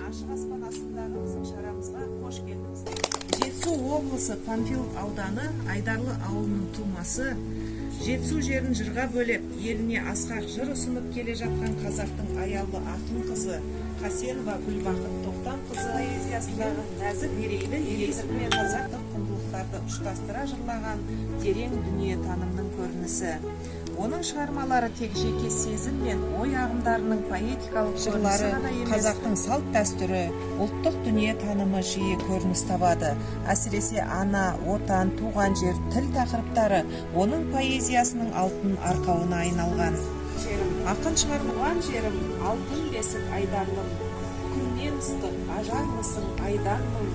ашық аспан астындағы біздің шарамызға қош келдіңіздер. Жетісу облысы Панфилов ауданы Айдарлы ауылының тумасы, Жетісу жерін жырға бөлеп, еліне асқақ жыр ұсынып келе жатқан қазақтың аялы ақын қызы Қасенова Гүлбақыт Тоқтамқызы поэзиясындағы нәзік мерейлі елесіп мен қазақтың құндылықтарды ұштастыра жырлаған терең дүние танымның көрінісі. Оның шығармалары тек жеке сезім мен ой ағымдарының поэтикалық жырлары, қазақтың салт дәстүрі, ұлттық дүние танымы жиі көрініс табады. Әсіресе ана, отан, туған жер, тіл тақырыптары оның поэзиясының алтын арқауына айналған. Ақын шығармалған жерім, алтын бесік айдарлым, күннен ыстық, ажарлысың айдарлым,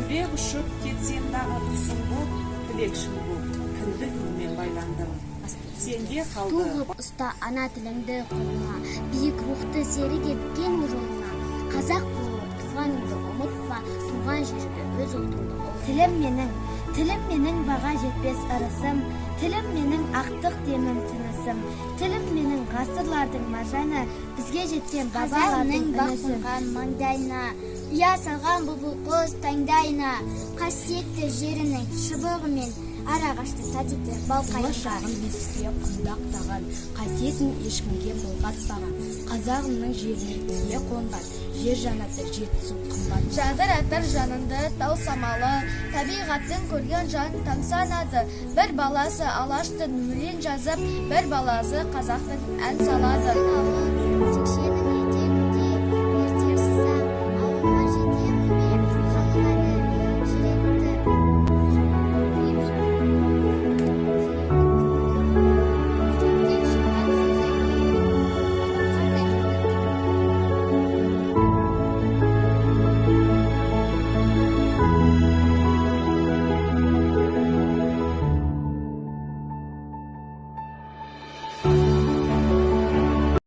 түлек ұшып кетсем дағы құсым боп, тілекшің боп, кіндік күнмен байландым. Сенде қалды. Туғып ұста ана тіліңді қолыңа, биік рухты серік еткен жолыңа. Қазақ болып туғаныңды ұмытпа, туған жерге өз ұлтыңды ұл. Тілім менің баға жетпес ырысым, тілім менің ақтық демім тынысым, тілім менің ғасырлардың маржаны, бізге жеткен бабалардың үнісім. Бақырған маңдайына, ұя салған бұлбұл құс таңдайына, қасиетті жерінің шыбығымен арағашты тәтетер балқайынға. Шағын бесікке құндақтаған, қасиетін ешкімге бұлғатпаған, қазағымның жеріне тие қонған, жер жанаты Жетісу қымбат. Жадыратыр жанынды тау самалы, табиғаттың көрген жан тамсанады. Бір баласы Алаштың өлең жазып, бір баласы қазақтың ән салады.